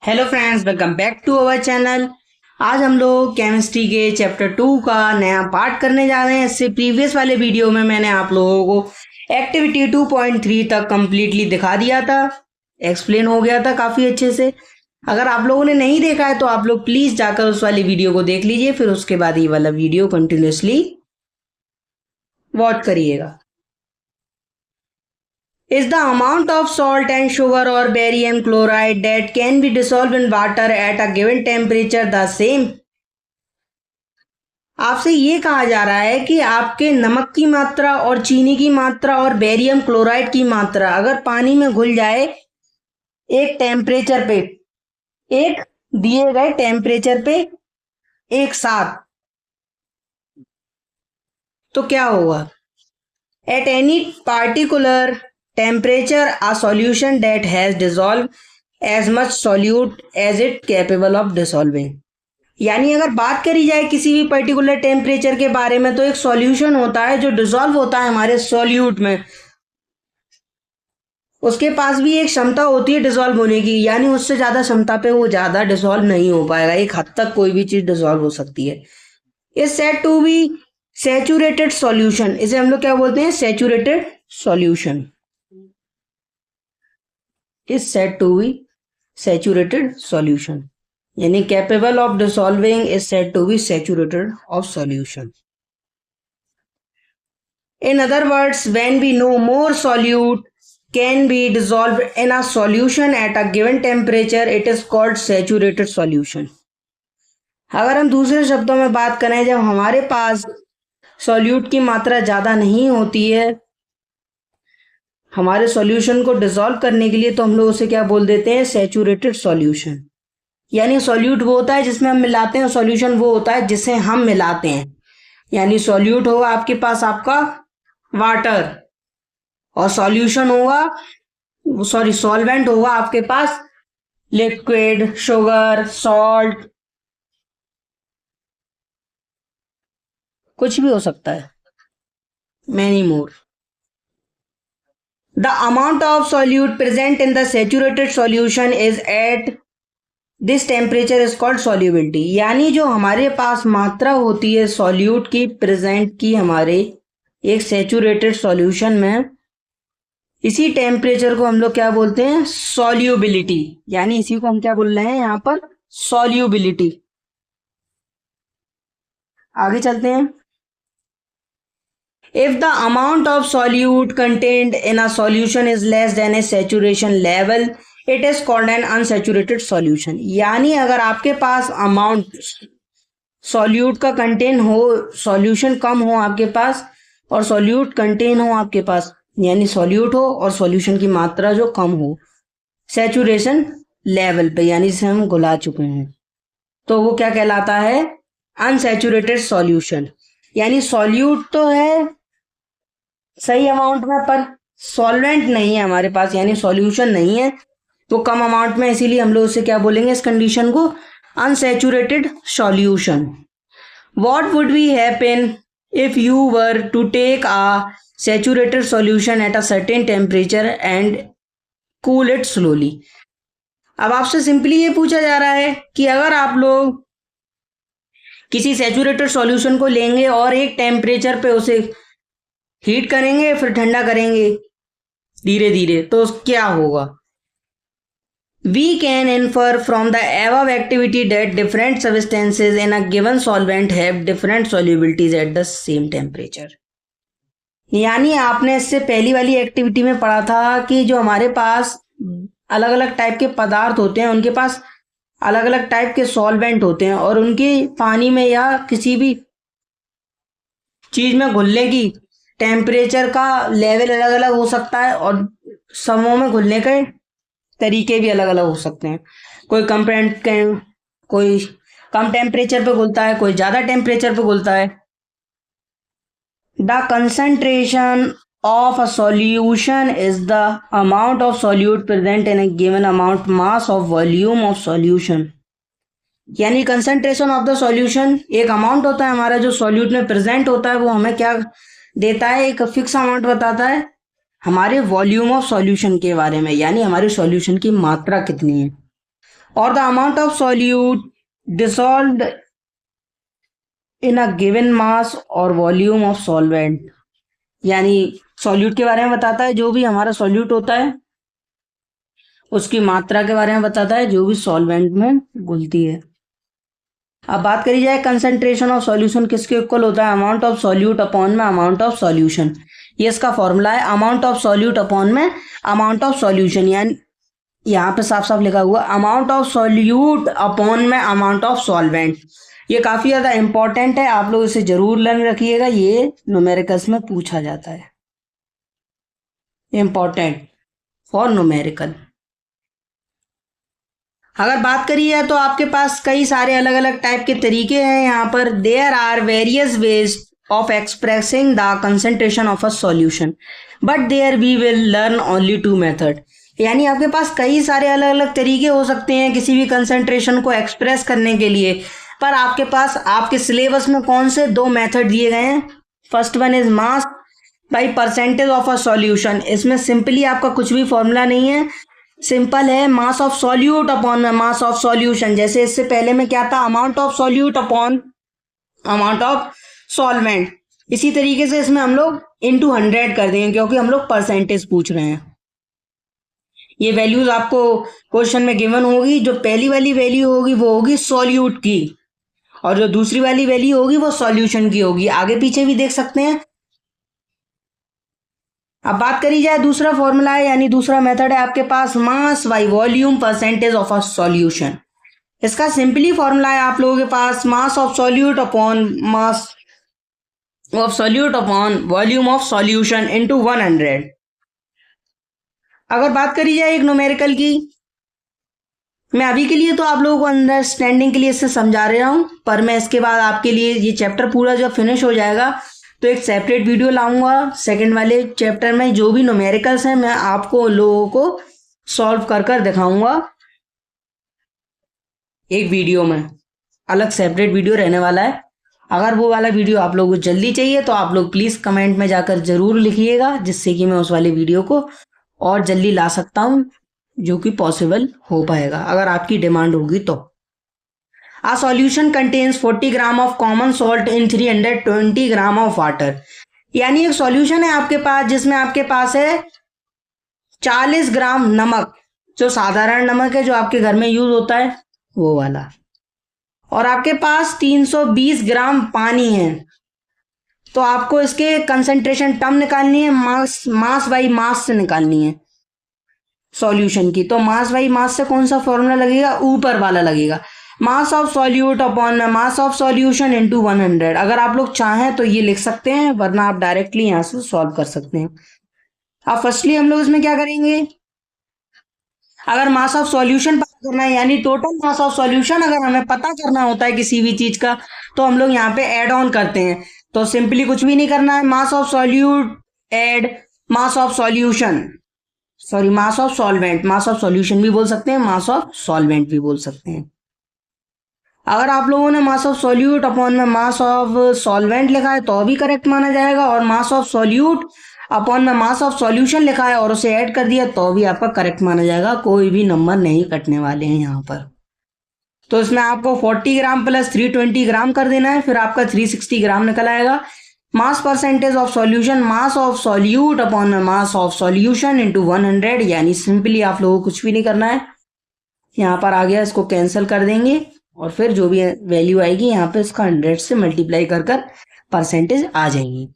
Hello friends, welcome back to our channel. आज हम लोग केमिस्ट्री के चैप्टर 2 का नया पार्ट करने जा रहे हैं। इससे प्रीवियस वाले वीडियो में मैंने आप लोगों को एक्टिविटी 2.3 तक कंप्लीटली दिखा दिया था, एक्सप्लेन हो गया था काफ़ी अच्छे से। अगर आप लोगों ने नहीं देखा है तो आप लोग प्लीज़ जाकर उस वाली वीडियो को देख लीजिए, फिर उसके बाद ये वाला वीडियो कंटिन्यूसली वॉच करिएगा। Is the amount of salt and sugar or barium chloride that can be dissolved in water at a given temperature the same? आपसे ये कहा जा रहा है कि आपके नमक की मात्रा और चीनी की मात्रा और बेरियम क्लोराइड की मात्रा अगर पानी में घुल जाए एक टेम्परेचर पे, एक दिए गए टेम्परेचर पे एक साथ, तो क्या होगा? At any particular temperature, a solution that has dissolved as much solute as it capable of dissolving. यानी अगर बात करी जाए किसी भी पर्टिकुलर टेम्परेचर के बारे में, तो एक सॉल्यूशन होता है जो डिसॉल्व होता है हमारे सॉल्यूट में, उसके पास भी एक क्षमता होती है डिसॉल्व होने की, यानी उससे ज़्यादा क्षमता पे वो ज़्यादा डिसॉल्व नहीं हो पाएगा। एक हद तक कोई भी चीज़ डिसॉल्व हो सकती है। Is said to be saturated solution. इसे हम लोग क्या बोलते हैं? Saturated solution is said to be saturated solution, यानी capable of dissolving is said to be saturated of solution. In other words, when we no more solute can be dissolve in a solution at a given temperature, it is called saturated solution. अगर हम दूसरे शब्दों में बात करें, जब हमारे पास solute की मात्रा ज़्यादा नहीं होती है हमारे सॉल्यूशन को डिसॉल्व करने के लिए, तो हम लोग उसे क्या बोल देते हैं? Saturated solution. यानी सॉल्यूट वो होता है जिसमें हम मिलाते हैं, सॉल्यूशन वो होता है जिसे हम मिलाते हैं। यानी सॉल्यूट होगा आपके पास आपका वाटर, और सॉल्यूशन होगा, सॉरी सॉल्वेंट होगा आपके पास लिक्विड, शुगर, सॉल्ट, कुछ भी हो सकता है, many more. The amount of solute present in the saturated solution is at this temperature is called solubility। यानी जो हमारे पास मात्रा होती है सॉल्यूट की प्रेजेंट की हमारे एक सैचुरेटेड सॉल्यूशन में, इसी टेम्परेचर को हम लोग क्या बोलते हैं? सॉल्यूबिलिटी। यानी इसी को हम क्या बोल रहे हैं यहाँ पर? सॉल्यूबिलिटी। आगे चलते हैं। If the amount of solute contained in a solution is less than a saturation level, it is called an unsaturated solution। यानी अगर आपके पास अमाउंट सॉल्यूट का कंटेन हो, सॉल्यूशन कम हो आपके पास और सॉल्यूट कंटेन हो आपके पास, यानी सॉल्यूट हो और सॉल्यूशन की मात्रा जो कम हो सैचुरेशन लेवल पे, यानी जिसे हम घुला चुके हैं, तो वो क्या कहलाता है? Unsaturated solution. यानी सॉल्यूट तो है सही अमाउंट में, पर सॉल्वेंट नहीं है हमारे पास, यानी सॉल्यूशन नहीं है तो कम अमाउंट में, इसीलिए हम लोग उसे क्या बोलेंगे इस कंडीशन को? Unsaturated solution. What would be happen if you were to take a saturated solution at a certain temperature and cool it slowly. अब आपसे सिंपली ये पूछा जा रहा है कि अगर आप लोग किसी सैचुरेटेड सॉल्यूशन को लेंगे और एक टेम्परेचर पे उसे हीट करेंगे, फिर ठंडा करेंगे धीरे धीरे, तो क्या होगा? We can infer from the above activity that different substances in a given solvent have different solubilities at the same temperature। यानी आपने इससे पहली वाली एक्टिविटी में पढ़ा था कि जो हमारे पास अलग अलग टाइप के पदार्थ होते हैं उनके पास अलग अलग टाइप के सॉल्वेंट होते हैं, और उनके पानी में या किसी भी चीज में घुलने की टेम्परेचर का लेवल अलग अलग हो सकता है, और समूह में घुलने के तरीके भी अलग अलग हो सकते हैं। कोई कोई कम टेम्परेचर पे घुलता है, कोई ज़्यादा टेम्परेचर पे घुलता है। The concentration of a solution is the amount of solute present in A given amount mass of volume of solution. यानी कंसंट्रेशन ऑफ द सॉल्यूशन एक अमाउंट होता है हमारा जो सॉल्यूट में प्रेजेंट होता है, वो हमें क्या देता है? एक फिक्स अमाउंट बताता है हमारे वॉल्यूम ऑफ सॉल्यूशन के बारे में, यानी हमारे सॉल्यूशन की मात्रा कितनी है। और the amount of solute dissolved in a given mass और वॉल्यूम ऑफ सॉल्वेंट, यानी सॉल्यूट के बारे में बताता है, जो भी हमारा सॉल्यूट होता है उसकी मात्रा के बारे में बताता है जो भी सॉल्वेंट में घुलती है। अब बात करी जाए कंसंट्रेशन ऑफ सॉल्यूशन किसके इक्वल होता है, अमाउंट ऑफ सॉल्यूट अपॉन में अमाउंट ऑफ सॉल्यूशन। ये इसका फॉर्मूला है, अमाउंट ऑफ सॉल्यूट अपॉन में अमाउंट ऑफ सॉल्यूशन, यानी यहाँ पे साफ साफ लिखा हुआ अमाउंट ऑफ सॉल्यूट अपॉन में अमाउंट ऑफ सॉल्वेंट। ये काफी ज्यादा इंपॉर्टेंट है, आप लोग इसे जरूर लर्न रखिएगा, ये न्यूमेरिकल्स में पूछा जाता है, इंपॉर्टेंट फॉर न्यूमेरिकल। अगर बात करी है तो आपके पास कई सारे अलग अलग टाइप के तरीके हैं यहाँ पर। There are various ways of expressing the concentration of a solution but there we will learn only two method, यानी आपके पास कई सारे अलग अलग तरीके हो सकते हैं किसी भी कंसंट्रेशन को एक्सप्रेस करने के लिए, पर आपके पास आपके सिलेबस में कौन से दो मेथड दिए गए हैं। First one is mass by percentage of a solution. इसमें सिंपली आपका कुछ भी फॉर्मूला नहीं है, सिंपल है mass of solute upon mass of solution. जैसे इससे पहले में क्या था, amount of solute upon amount of solvent. इसी तरीके से इसमें हम लोग इनटू 100 कर देंगे क्योंकि हम लोग परसेंटेज पूछ रहे हैं। ये वैल्यूज आपको क्वेश्चन में गिवन होगी। जो पहली वाली वैल्यू होगी वो होगी सॉल्यूट की और जो दूसरी वाली वैल्यू होगी वो सॉल्यूशन की होगी, आगे पीछे भी देख सकते हैं। अब बात करी जाए दूसरा फॉर्मूला है, यानी दूसरा मेथड है आपके पास mass by volume percentage of a solution. इसका सिंपली फॉर्मूला है आप लोगों के पास mass of solute upon mass of solute upon volume of solution into 100। अगर बात करी जाए एक न्यूमेरिकल की, मैं अभी के लिए तो आप लोगों को अंडरस्टैंडिंग के लिए इससे समझा रहा हूं, पर मैं इसके बाद आपके लिए ये चैप्टर पूरा जब फिनिश हो जाएगा तो एक सेपरेट वीडियो लाऊंगा। सेकंड वाले चैप्टर में जो भी न्यूमेरिकल्स हैं मैं आपको लोगों को सॉल्व कर कर दिखाऊंगा एक वीडियो में, अलग सेपरेट वीडियो रहने वाला है। अगर वो वाला वीडियो आप लोगों को जल्दी चाहिए तो आप लोग प्लीज कमेंट में जाकर जरूर लिखिएगा, जिससे कि मैं उस वाले वीडियो को और जल्दी ला सकता हूं, जो कि पॉसिबल हो पाएगा अगर आपकी डिमांड होगी तो। A solution contains 40 gram of common salt in 320 gram of water, यानी एक सॉल्यूशन है आपके पास जिसमें आपके पास है 40 ग्राम नमक, जो साधारण नमक है जो आपके घर में यूज होता है वो वाला, और आपके पास 320 ग्राम पानी है। तो आपको इसके कंसंट्रेशन टर्म निकालनी है, मास बाई मास से निकालनी है सॉल्यूशन की। तो मास बाई मास से कौन सा फॉर्मूला लगेगा, ऊपर वाला लगेगा, मास of solute upon mass of solution into 100। अगर आप लोग चाहें तो ये लिख सकते हैं, वरना आप डायरेक्टली यहां से सॉल्व कर सकते हैं। अब फर्स्टली हम लोग इसमें क्या करेंगे, अगर मास ऑफ सॉल्यूशन पता करना है, यानी टोटल मास ऑफ सॉल्यूशन अगर हमें पता करना होता है किसी भी चीज का, तो हम लोग यहाँ पे ऐड ऑन करते हैं। तो सिंपली कुछ भी नहीं करना है, mass of solute and mass of solution, sorry mass of solvent, mass of solution भी बोल सकते हैं, मास ऑफ सॉल्वेंट भी बोल सकते हैं। अगर आप लोगों ने मास ऑफ सॉल्यूट अपॉन में मास ऑफ सॉल्वेंट लिखा है तो भी करेक्ट माना जाएगा, और मास ऑफ सॉल्यूट अपॉन में मास ऑफ सॉल्यूशन लिखा है और उसे ऐड कर दिया तो भी आपका करेक्ट माना जाएगा, कोई भी नंबर नहीं कटने वाले हैं यहाँ पर। तो इसमें आपको 40 ग्राम प्लस 320 ग्राम कर देना है, फिर आपका 360 ग्राम निकल आएगा। Mass percentage of solution, mass of solute upon में मास ऑफ सॉल्यूशन इनटू 100, यानी सिंपली आप लोगों को कुछ भी नहीं करना है, यहाँ पर आ गया, इसको कैंसिल कर देंगे और फिर जो भी वैल्यू आएगी यहाँ पे इसका 100 से मल्टीप्लाई कर कर परसेंटेज आ जाएंगी।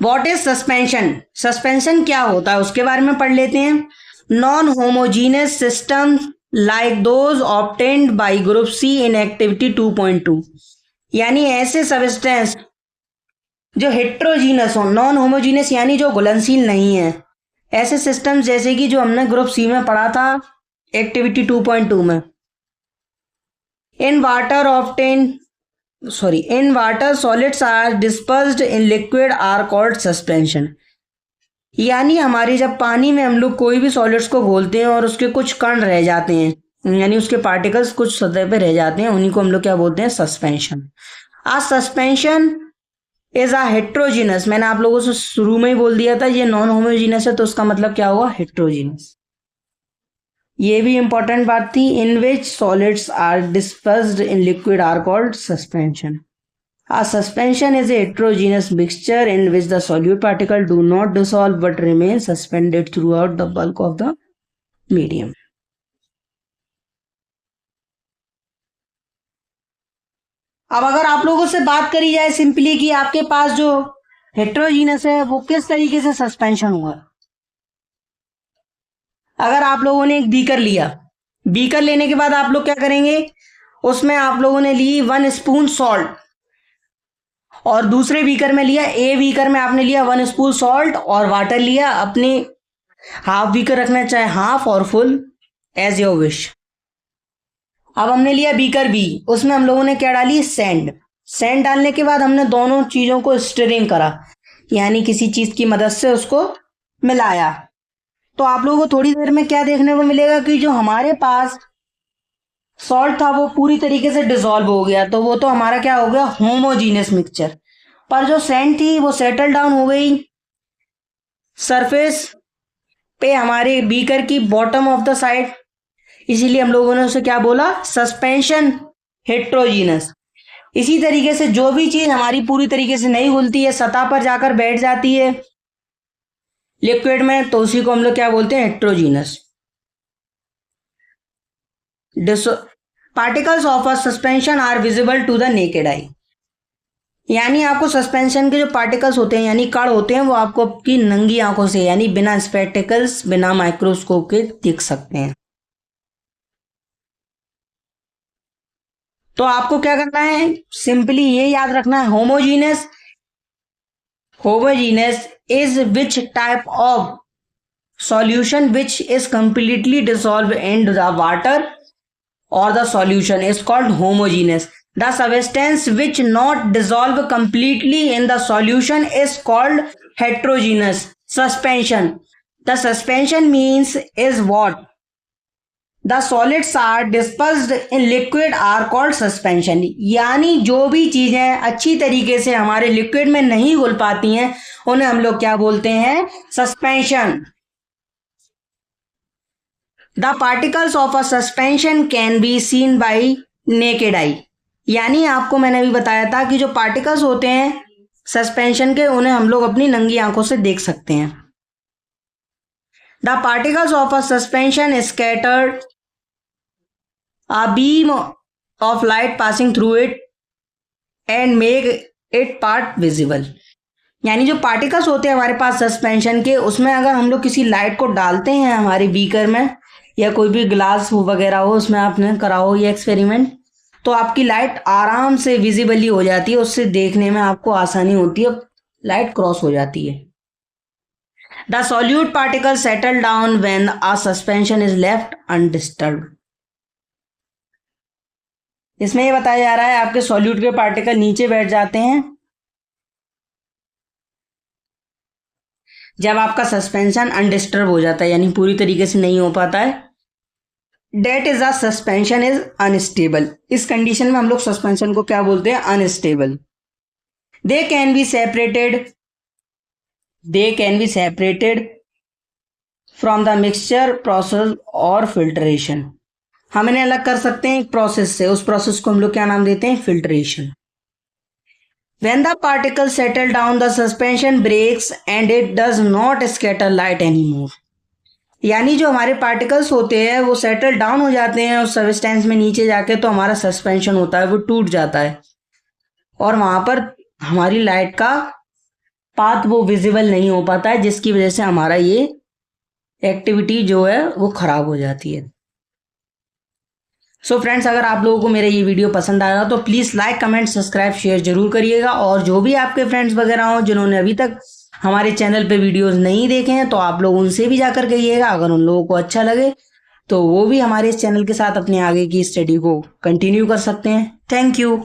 व्हाट इज सस्पेंशन, सस्पेंशन क्या होता है उसके बारे में पढ़ लेते हैं। Non homogeneous system like those obtained by group C in activity 2.2, यानी ऐसे सब्सटेंस जो हेट्रोजीनस हो, नॉन होमोजीनियस यानी जो घुलनशील नहीं है, ऐसे सिस्टम जैसे कि जो हमने ग्रुप सी में पढ़ा था एक्टिविटी 2.2 में। In water solids are dispersed in liquid are called suspension, यानी हमारे जब पानी में हम लोग कोई भी सॉलिड्स को घोलते हैं और उसके कुछ कण रह जाते हैं, यानी उसके पार्टिकल्स कुछ सतह पे रह जाते हैं, उन्हीं को हम लोग क्या बोलते हैं, suspension. A suspension is a heterogeneous, मैंने आप लोगों से शुरू में ही बोल दिया था ये नॉन होमोजीनस है, तो उसका मतलब क्या हुआ, हेट्रोजीनस। ये भी इंपॉर्टेंट बात थी, in which solids are dispersed in liquid are called suspension. A suspension is a heterogeneous mixture in which the solute particle do not dissolve but remain suspended throughout the bulk of the medium. अब अगर आप लोगों से बात करी जाए simply कि आपके पास जो हेट्रोजीनस है वो किस तरीके से सस्पेंशन हुआ। अगर आप लोगों ने एक बीकर लिया, बीकर लेने के बाद आप लोग क्या करेंगे, उसमें आप लोगों ने ली 1 स्पून सॉल्ट और दूसरे बीकर में लिया, ए बीकर में आपने लिया 1 स्पून सॉल्ट और वाटर लिया। अपने हाफ बीकर रखना चाहे हाफ और फुल एज योर विश। अब हमने लिया बीकर बी, उसमें हम लोगों ने क्या डाली, सैंड। सैंड डालने के बाद हमने दोनों चीजों को स्टिरिंग करा, यानी किसी चीज की मदद से उसको मिलाया। तो आप लोगों को थोड़ी देर में क्या देखने को मिलेगा कि जो हमारे पास सॉल्ट था वो पूरी तरीके से डिसॉल्व हो गया, तो वो तो हमारा क्या हो गया, होमोजीनियस मिक्सचर। पर जो सैंड थी वो सेटल डाउन हो गई सरफेस पे हमारे बीकर की बॉटम ऑफ द साइड, इसीलिए हम लोगों ने उसे क्या बोला, सस्पेंशन हेट्रोजीनस। इसी तरीके से जो भी चीज हमारी पूरी तरीके से नहीं घुलती है, सतह पर जाकर बैठ जाती है लिक्विड में, तो उसी को हम लोग क्या बोलते हैं, heterogeneous. Particles of a suspension are visible to the naked eye, यानी आपको सस्पेंशन के जो पार्टिकल्स होते हैं यानी कण होते हैं वो आपको आपकी नंगी आंखों से, यानी बिना स्पेक्टिकल्स, बिना माइक्रोस्कोप के दिख सकते हैं। तो आपको क्या करना है, सिंपली ये याद रखना है, homogeneous is which type of solution which is completely dissolve in the water or the solution is called homogeneous. The substance which not dissolve completely in the solution is called heterogeneous suspension. The suspension means is what? The solids are dispersed in liquid are called suspension. यानी जो भी चीजें अच्छी तरीके से हमारे liquid में नहीं घुल पाती हैं उन्हें हम लोग क्या बोलते हैं, suspension. The particles of a suspension can be seen by naked eye. यानी आपको मैंने अभी बताया था कि जो पार्टिकल्स होते हैं सस्पेंशन के उन्हें हम लोग अपनी नंगी आंखों से देख सकते हैं। The particles of a suspension scattered a beam of light passing through it and make it part visible. यानी जो पार्टिकल्स होते हैं हमारे पास सस्पेंशन के, उसमें अगर हम लोग किसी लाइट को डालते हैं हमारे बीकर में या कोई भी ग्लास वगैरह हो उसमें आपने करा हो ये एक्सपेरिमेंट, तो आपकी लाइट आराम से विजिबली हो जाती है, उससे देखने में आपको आसानी होती है, लाइट क्रॉस हो जाती है। The solute particle settle down when a suspension is left undisturbed. इसमें ये बताया जा रहा है आपके सॉल्यूट के पार्टिकल नीचे बैठ जाते हैं जब आपका सस्पेंशन अनडिस्टर्ब हो जाता है, यानी पूरी तरीके से नहीं हो पाता है। That is a suspension is unstable. इस कंडीशन में हम लोग सस्पेंशन को क्या बोलते हैं, unstable. They can be separated from the mixture process और फिल्ट्रेशन। हम इन्हें अलग कर सकते हैं एक प्रोसेस से, उस प्रोसेस को हम लोग क्या नाम देते हैं, filtration. When the particles settle down, the suspension breaks and it does not scatter light anymore. यानी जो हमारे पार्टिकल्स होते हैं वो सेटल डाउन हो जाते हैं उस सबस्टेंस में नीचे जाके, तो हमारा सस्पेंशन होता है वो टूट जाता है और वहां पर हमारी लाइट का पाथ वो विजिबल नहीं हो पाता है, जिसकी वजह से हमारा ये एक्टिविटी जो है वो खराब हो जाती है। सो फ्रेंड्स, अगर आप लोगों को मेरा ये वीडियो पसंद आया तो please like, comment, subscribe, share जरूर करिएगा। और जो भी आपके फ्रेंड्स वगैरह हो जिन्होंने अभी तक हमारे चैनल पे वीडियोस नहीं देखे हैं तो आप लोग उनसे भी जाकर कहिएगा। अगर उन लोगों को अच्छा लगे तो वो भी हमारे इस चैनल के साथ अपने आगे की स्टडी को कंटिन्यू कर सकते हैं। Thank you.